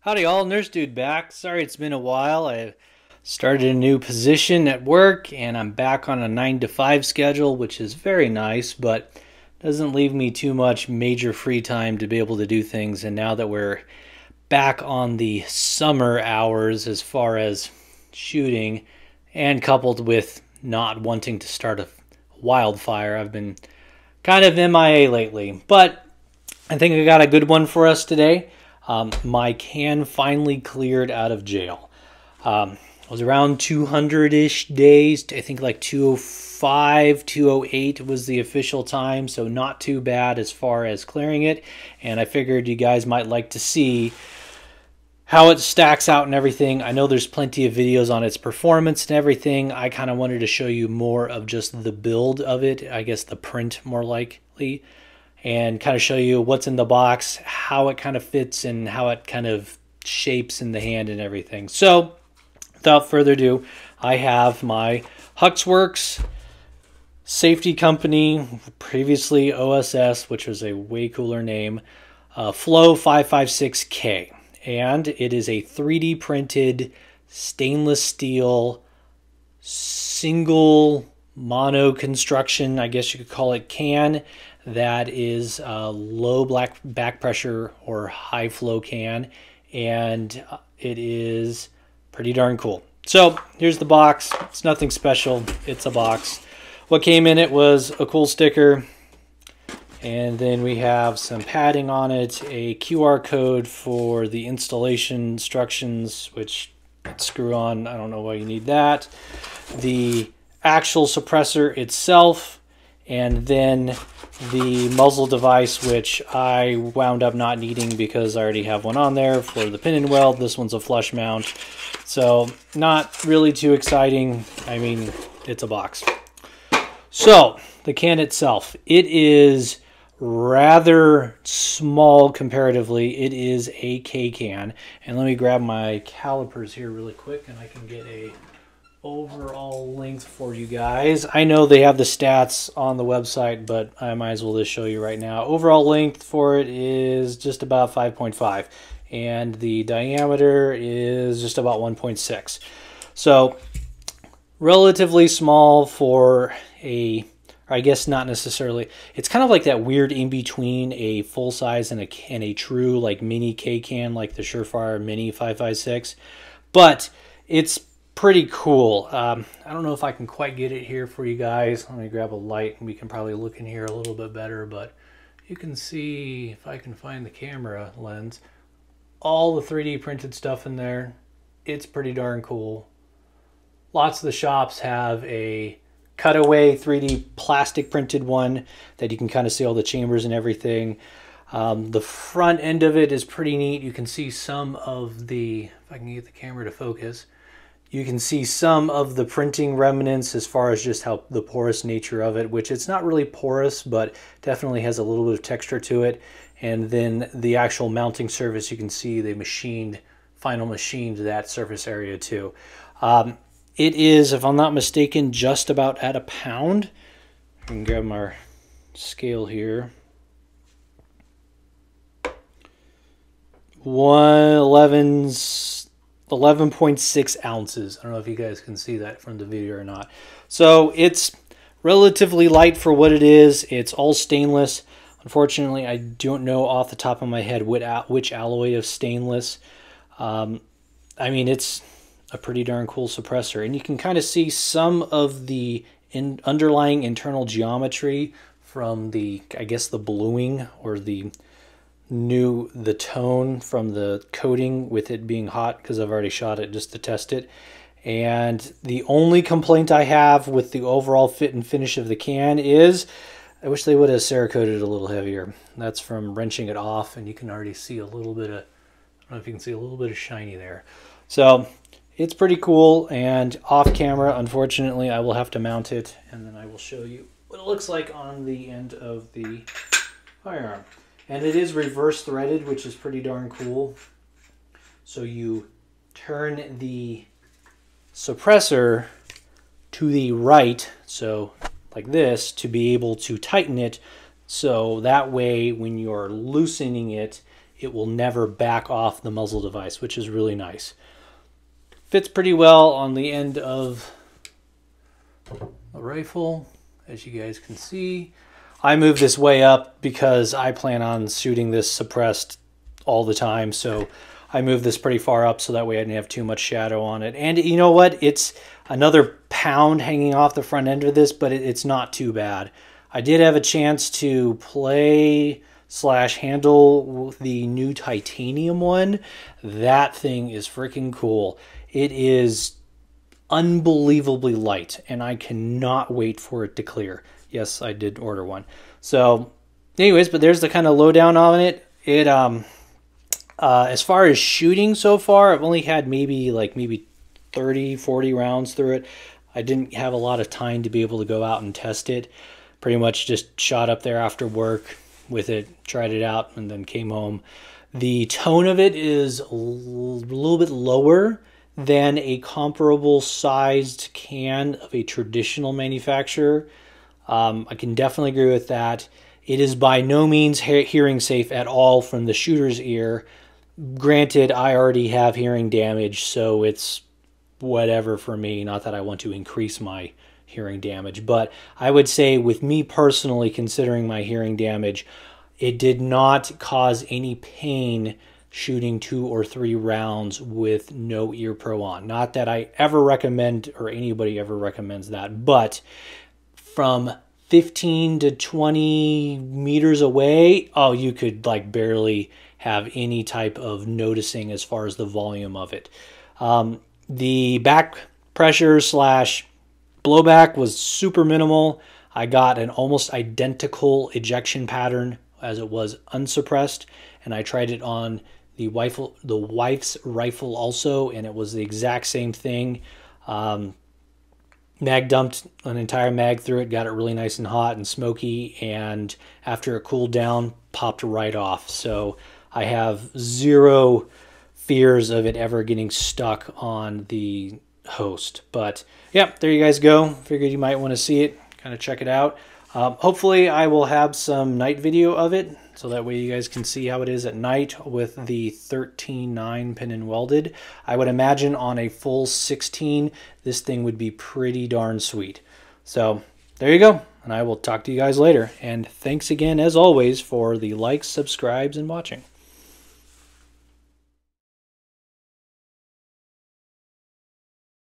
Howdy all, Nurse Dude back. Sorry it's been a while. I started a new position at work and I'm back on a 9 to 5 schedule, which is very nice, but doesn't leave me too much major free time to be able to do things. And now that we're back on the summer hours as far as shooting, and coupled with not wanting to start a wildfire, I've been kind of MIA lately. But I think I got a good one for us today. My can finally cleared out of jail. It was around 200-ish days. I think like 205, 208 was the official time, so not too bad as far as clearing it. And I figured you guys might like to see how it stacks out and everything. I know there's plenty of videos on its performance and everything. I kind of wanted to show you more of just the build of it, I guess the print more likely, and kind of show you what's in the box, how it kind of fits, and how it kind of shapes in the hand and everything. So, without further ado, I have my HuxWrx safety company, previously OSS, which was a way cooler name, Flow 556K. And it is a 3D printed stainless steel single mono construction, I guess you could call it, can that is low back pressure or high flow can, and it is pretty darn cool. So here's the box. It's nothing special, it's a box. What came in it was a cool sticker, and then we have some padding on it, a QR code for the installation instructions, which screw on, I don't know why you need that, the actual suppressor itself, and then the muzzle device, which I wound up not needing because I already have one on there for the pin and weld. This one's a flush mount, so not really too exciting. I mean, it's a box. So the can itself, it is rather small comparatively. It is a K can, and let me grab my calipers here really quick and I can get a overall length for you guys. I know they have the stats on the website, but I might as well just show you right now. Overall length for it is just about 5.5, and the diameter is just about 1.6. So relatively small for a, or I guess not necessarily. It's kind of like that weird in between a full size and a true like mini K can, like the Surefire Mini 556. But it's pretty cool. I don't know if I can quite get it here for you guys. Let me grab a light and we can probably look in here a little bit better, but you can see, if I can find the camera lens, all the 3D printed stuff in there. It's pretty darn cool. Lots of the shops have a cutaway 3D plastic printed one that you can kind of see all the chambers and everything. The front end of it is pretty neat. You can see some of the, if I can get the camera to focus, you can see some of the printing remnants as far as just how the porous nature of it, which it's not really porous, but definitely has a little bit of texture to it. And then the actual mounting surface, you can see they final machined that surface area too. It is, if I'm not mistaken, just about at a pound. I can grab my scale here. 11.6 ounces. I don't know if you guys can see that from the video or not. So it's relatively light for what it is. It's all stainless. Unfortunately, I don't know off the top of my head which alloy of stainless. I mean, it's a pretty darn cool suppressor, and you can kind of see some of the underlying internal geometry from the, I guess, the bluing or the tone from the coating with it being hot, because I've already shot it just to test it. And the only complaint I have with the overall fit and finish of the can is I wish they would have Cerakoted it a little heavier. That's from wrenching it off, and you can already see a little bit of, I don't know if you can see a little bit of shiny there. So it's pretty cool, and off camera, unfortunately, I will have to mount it, and then I will show you what it looks like on the end of the firearm. And it is reverse threaded, which is pretty darn cool. So you turn the suppressor to the right, so like this, to be able to tighten it, so that way when you're loosening it, it will never back off the muzzle device, which is really nice. Fits pretty well on the end of the rifle, as you guys can see. I moved this way up because I plan on shooting this suppressed all the time, so I moved this pretty far up so that way I didn't have too much shadow on it. And you know what? It's another pound hanging off the front end of this, but it's not too bad. I did have a chance to play / handle the new titanium one. That thing is freaking cool. It is unbelievably light, and I cannot wait for it to clear. Yes, I did order one. So anyways, but there's the kind of lowdown on it. As far as shooting so far, I've only had maybe 30, 40 rounds through it. I didn't have a lot of time to be able to go out and test it. Pretty much just shot up there after work with it, tried it out, and then came home. The tone of it is a little bit lower than a comparable sized can of a traditional manufacturer. I can definitely agree with that. It is by no means hearing safe at all from the shooter's ear. Granted, I already have hearing damage, so it's whatever for me. Not that I want to increase my hearing damage, but I would say with me personally, considering my hearing damage, it did not cause any pain shooting 2 or 3 rounds with no ear pro on. Not that I ever recommend, or anybody ever recommends that, but from 15 to 20 meters away, oh, you could like barely have any type of noticing as far as the volume of it. The back pressure / blowback was super minimal. I got an almost identical ejection pattern as it was unsuppressed, and I tried it on the wife's rifle also, and it was the exact same thing. Mag dumped an entire mag through it, got it really nice and hot and smoky, and after it cooled down, popped right off. So I have zero fears of it ever getting stuck on the host. But yeah, there you guys go. Figured you might want to see it, kind of check it out. Hopefully I will have some night video of it, so that way you guys can see how it is at night with the 13.9 pin and welded. I would imagine on a full 16, this thing would be pretty darn sweet. So there you go, and I will talk to you guys later. And thanks again, as always, for the likes, subscribes, and watching.